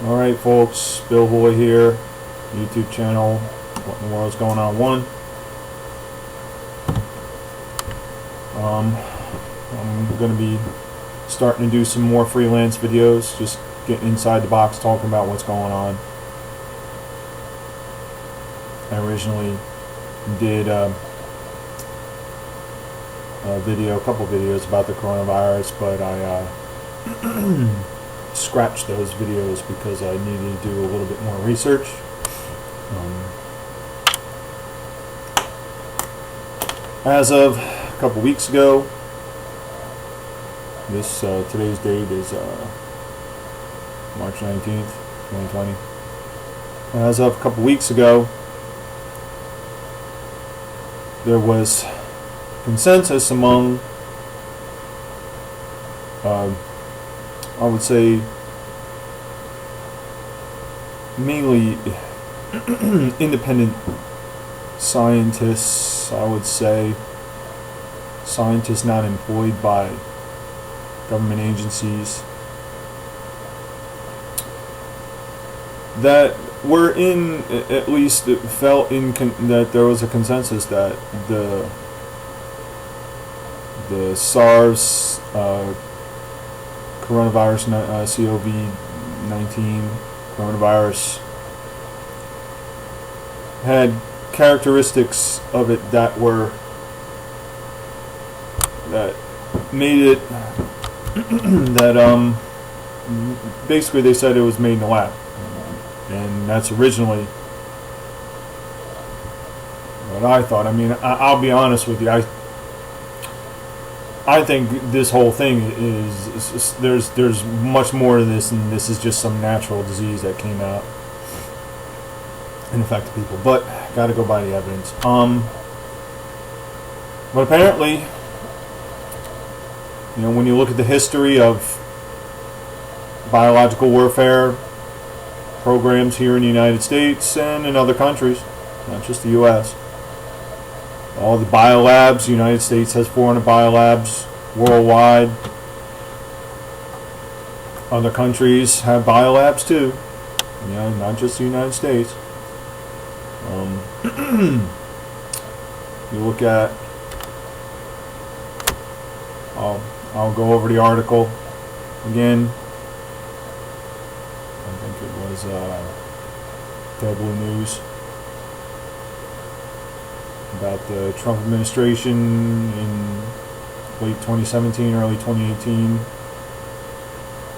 Alright folks, Bill Boy here, YouTube channel, What in the World's Going On 1. I'm going to be starting to do some more freelance videos, just getting inside the box, talking about what's going on. I originally did a couple videos about the coronavirus, but I scratched those videos because I needed to do a little bit more research. As of a couple weeks ago, today's date is March 19th, 2020. As of a couple weeks ago, there was consensus among I would say mainly independent scientists, I would say scientists not employed by government agencies, that were in, at least it felt in that there was a consensus that the SARS coronavirus, COVID-19 coronavirus, had characteristics of it that made it that basically they said it was made in the lab, and that's originally what I thought. I mean, I'll be honest with you, I think this whole thing is there's much more to this, and this is just some natural disease that came out and affected people. But got to go by the evidence. But apparently, you know, when you look at the history of biological warfare programs here in the United States and in other countries, not just the U.S., all the biolabs, the United States has 400 biolabs worldwide. Other countries have biolabs too. You know, not just the United States. You look at, I'll go over the article again. I think it was Tableau News, about the Trump administration in late 2017, early 2018,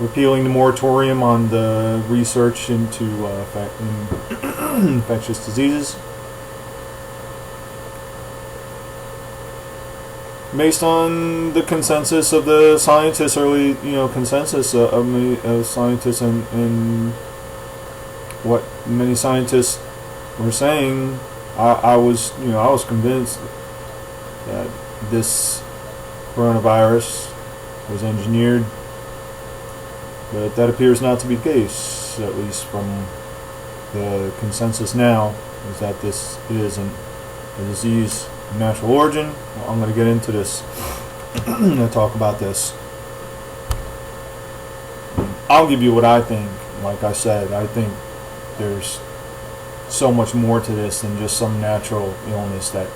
repealing the moratorium on the research into infectious diseases, based on the consensus of the scientists, consensus of scientists, and what many scientists were saying. I was convinced that this coronavirus was engineered, but that appears not to be the case, at least from the consensus now, is that this isn't a disease of natural origin. Well, I'm going to get into this. I'm going to talk about this. I'll give you what I think. Like I said, I think there's so much more to this than just some natural illness that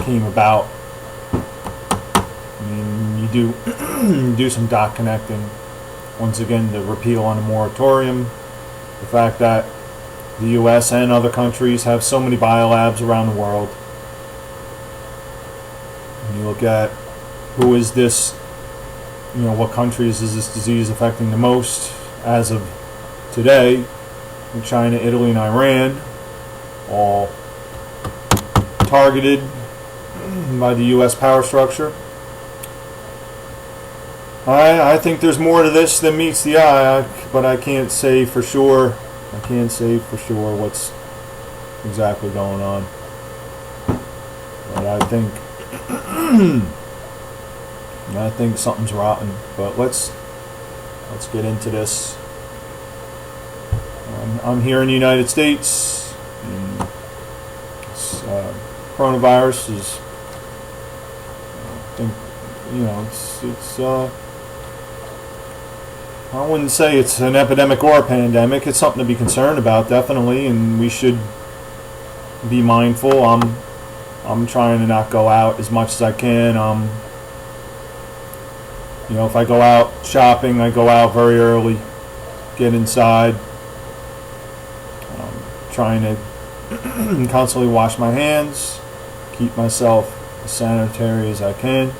came about. I mean, you do some dot connecting. Once again, the repeal on the moratorium, the fact that the U.S. and other countries have so many biolabs around the world. And you look at who is this, what countries is this disease affecting the most as of today. China, Italy, and Iran, all targeted by the U.S. power structure. I think there's more to this than meets the eye, but I can't say for sure. I can't say for sure what's exactly going on. But I think something's rotten. But let's get into this. I'm here in the United States, and coronavirus is, I think, it's I wouldn't say it's an epidemic or a pandemic. It's something to be concerned about, definitely, and we should be mindful. I'm trying to not go out as much as I can. If I go out shopping, I go out very early, get inside. Trying to constantly wash my hands, keep myself as sanitary as I can.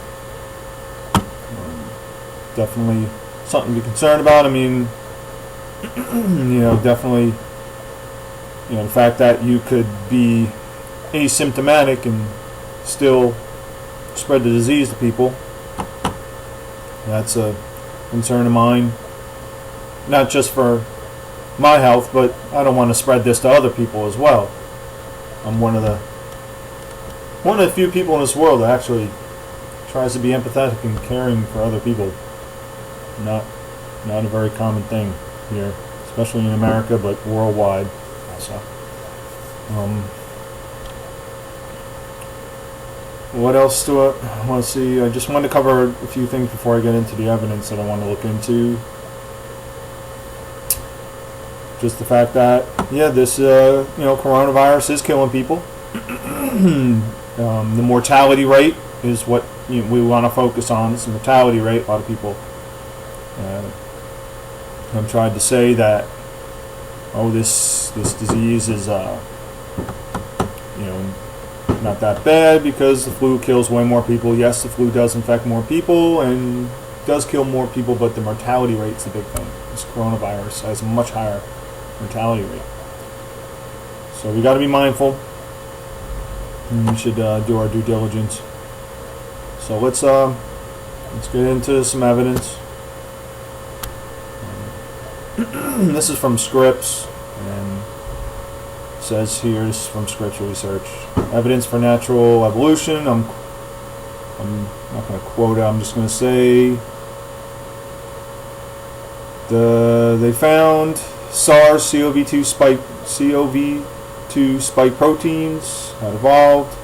Definitely something to be concerned about. I mean, definitely, the fact that you could be asymptomatic and still spread the disease to people, that's a concern of mine. Not just for my health, but I don't want to spread this to other people as well. I'm one of the few people in this world that actually tries to be empathetic and caring for other people. Not a very common thing here, especially in America, but worldwide also. What else do I want to see? I just want to cover a few things before I get into the evidence that I want to look into. Just the fact that, this, coronavirus is killing people. The mortality rate is what we want to focus on. It's the mortality rate. A lot of people have tried to say that, this disease is, not that bad because the flu kills way more people. Yes, the flu does infect more people and does kill more people, but the mortality rate's the big thing. This coronavirus has a much higher mortality rate. So we got to be mindful, and we should do our due diligence. So let's get into some evidence. This is from Scripps, and it says here, this is from Scripps Research. Evidence for natural evolution. I'm not going to quote it. I'm just going to say they found SARS-CoV-2 spike proteins had evolved.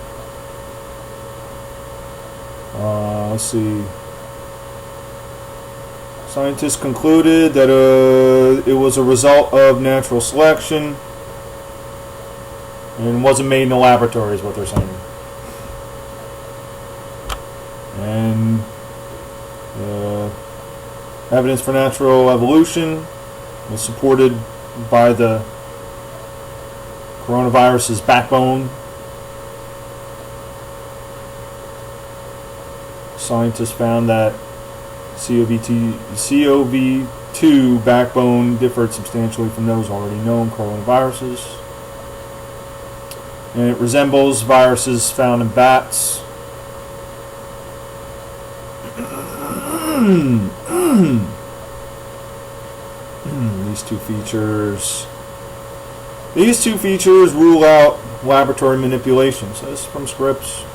Let's see. Scientists concluded that it was a result of natural selection and wasn't made in a laboratory, is what they're saying. And evidence for natural evolution was supported by the coronavirus's backbone. Scientists found that CoV-2 backbone differed substantially from those already known coronaviruses, and it resembles viruses found in bats. These two features rule out laboratory manipulation. So this is from Scripps.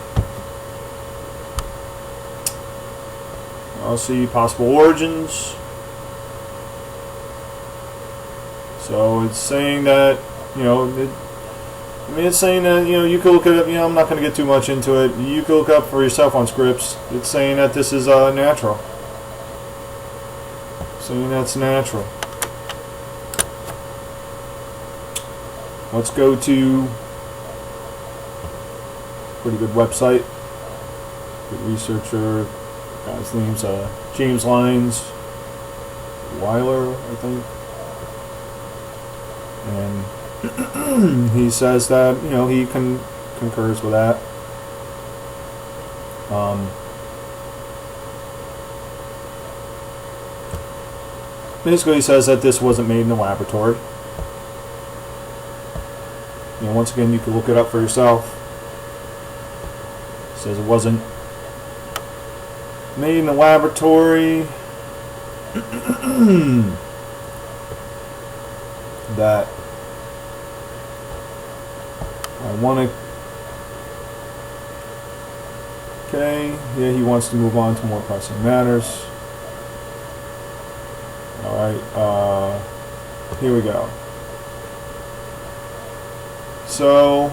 I'll see possible origins. So it's saying that, it's saying that, you can look it up. I'm not going to get too much into it. You can look up for yourself on Scripps. It's saying that this is natural. Saying that's natural. Let's go to pretty good website. Good researcher. Guy's name's James Lyons Weiler, I think. And he says that, he concurs with that. Basically, he says that this wasn't made in a laboratory. Once again, you can look it up for yourself. It says it wasn't made in a laboratory. That I want to. Okay, yeah, he wants to move on to more pressing matters. Alright, here we go. So,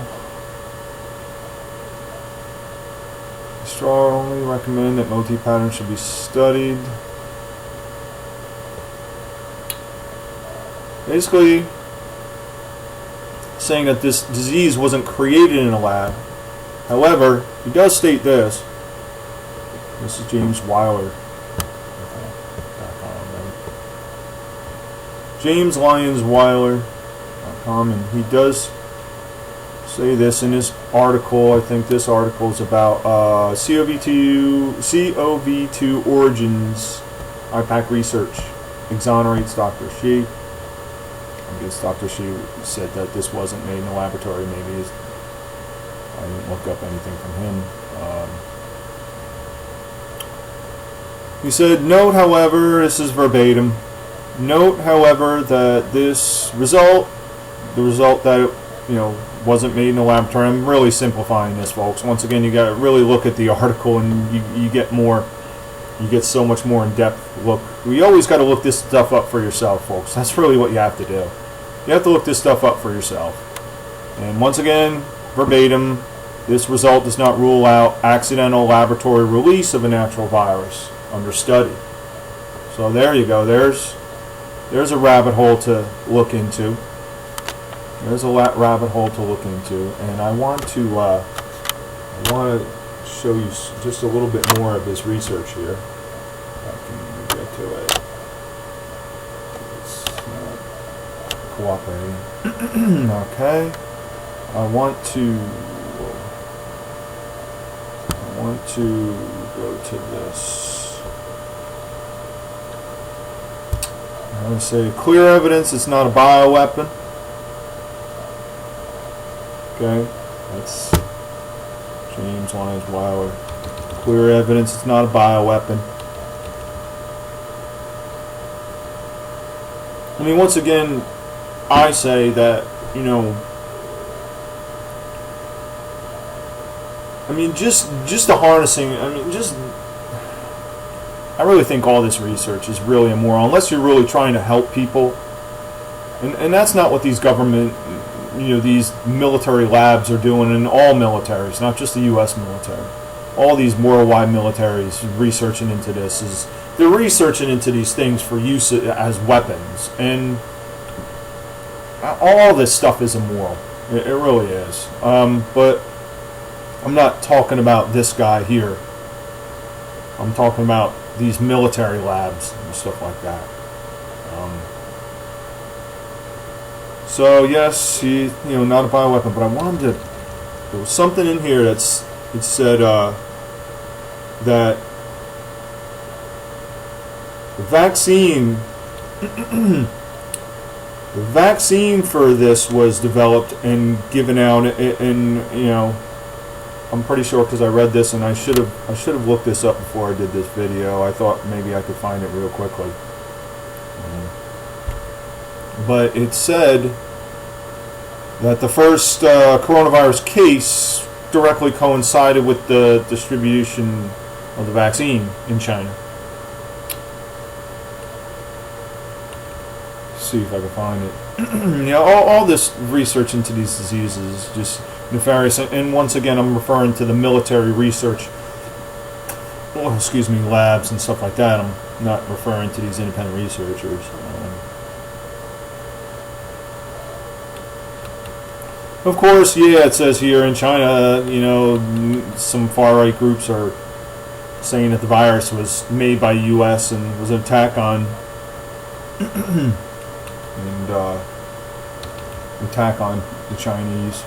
I strongly recommend that multi-pattern should be studied. basically saying that this disease wasn't created in a lab. However, he does state this. This is James Weiler. James Lyons Weiler.com, and he does say this in his article. I think this article is about COV2 origins. IPAC research exonerates Dr. Shi. I guess Dr. Shi said that this wasn't made in a laboratory. Maybe I didn't look up anything from him. He said, note, however, this is verbatim. Note, however, that this result, the result that it, wasn't made in a laboratory. I'm really simplifying this, folks. Once again, you got to really look at the article, and you get more. You get so much more in-depth look. We always got to look this stuff up for yourself, folks. That's really what you have to do. You have to look this stuff up for yourself. And once again, verbatim, this result does not rule out accidental laboratory release of a natural virus under study. So there you go. There's a rabbit hole to look into. There's a rabbit hole to look into, and I want to show you just a little bit more of his research here. If I can get to it. It's not cooperating. Okay. I want to go to this. I'm going to say clear evidence it's not a bioweapon. Okay, that's James Lyons Weiler. Clear evidence it's not a bioweapon. I mean, once again, I say that, I mean, just the harnessing, I really think all this research is really immoral, unless you're really trying to help people. And that's not what these government, these military labs are doing in all militaries, not just the U.S. military. All these worldwide militaries researching into this they're researching into these things for use as weapons, and all this stuff is immoral. It really is. But I'm not talking about this guy here. I'm talking about these military labs and stuff like that. So yes, not a bioweapon, but I wanted to. There was something in here it said that the vaccine for this was developed and given out, and I'm pretty sure because I read this, and I should have looked this up before I did this video. I thought maybe I could find it real quickly. But it said that the first coronavirus case directly coincided with the distribution of the vaccine in China. Let's see if I can find it. All this research into these diseases is just nefarious. And once again, I'm referring to the military research, labs and stuff like that. I'm not referring to these independent researchers. Of course, it says here in China, some far-right groups are saying that the virus was made by the U.S. and was an attack on the Chinese.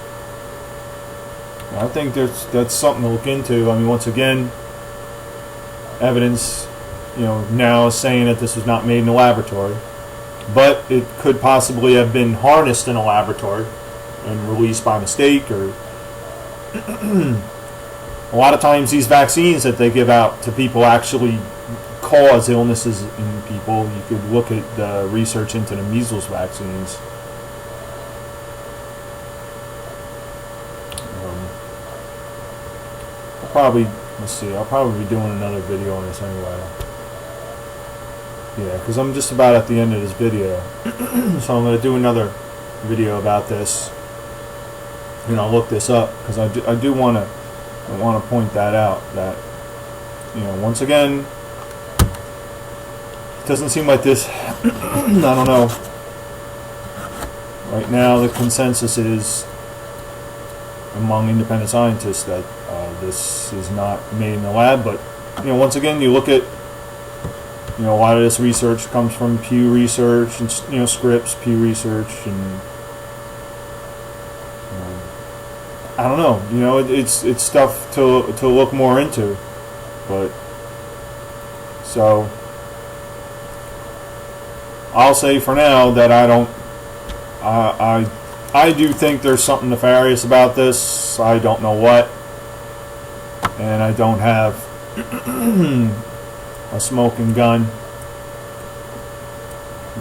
I think that's something to look into. I mean, once again, evidence, now is saying that this was not made in a laboratory, but it could possibly have been harnessed in a laboratory and released by mistake, or a lot of times these vaccines that they give out to people actually cause illnesses in people. You could look at the research into the measles vaccines. I'll probably be doing another video on this anyway. Yeah, because I'm just about at the end of this video. So I'm going to do another video about this. Look this up, because I do want to point that out, that once again, it doesn't seem like this I don't know, right now the consensus is among independent scientists that this is not made in the lab. But once again, you look at a lot of this research comes from Pew Research and Scripps, Pew Research, and I don't know. It's stuff to look more into, but so I'll say for now that I don't. I do think there's something nefarious about this. I don't know what, and I don't have a smoking gun.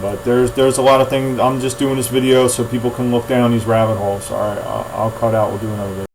But there's a lot of things. I'm just doing this video so people can look down these rabbit holes. Alright, I'll cut out. We'll do another video.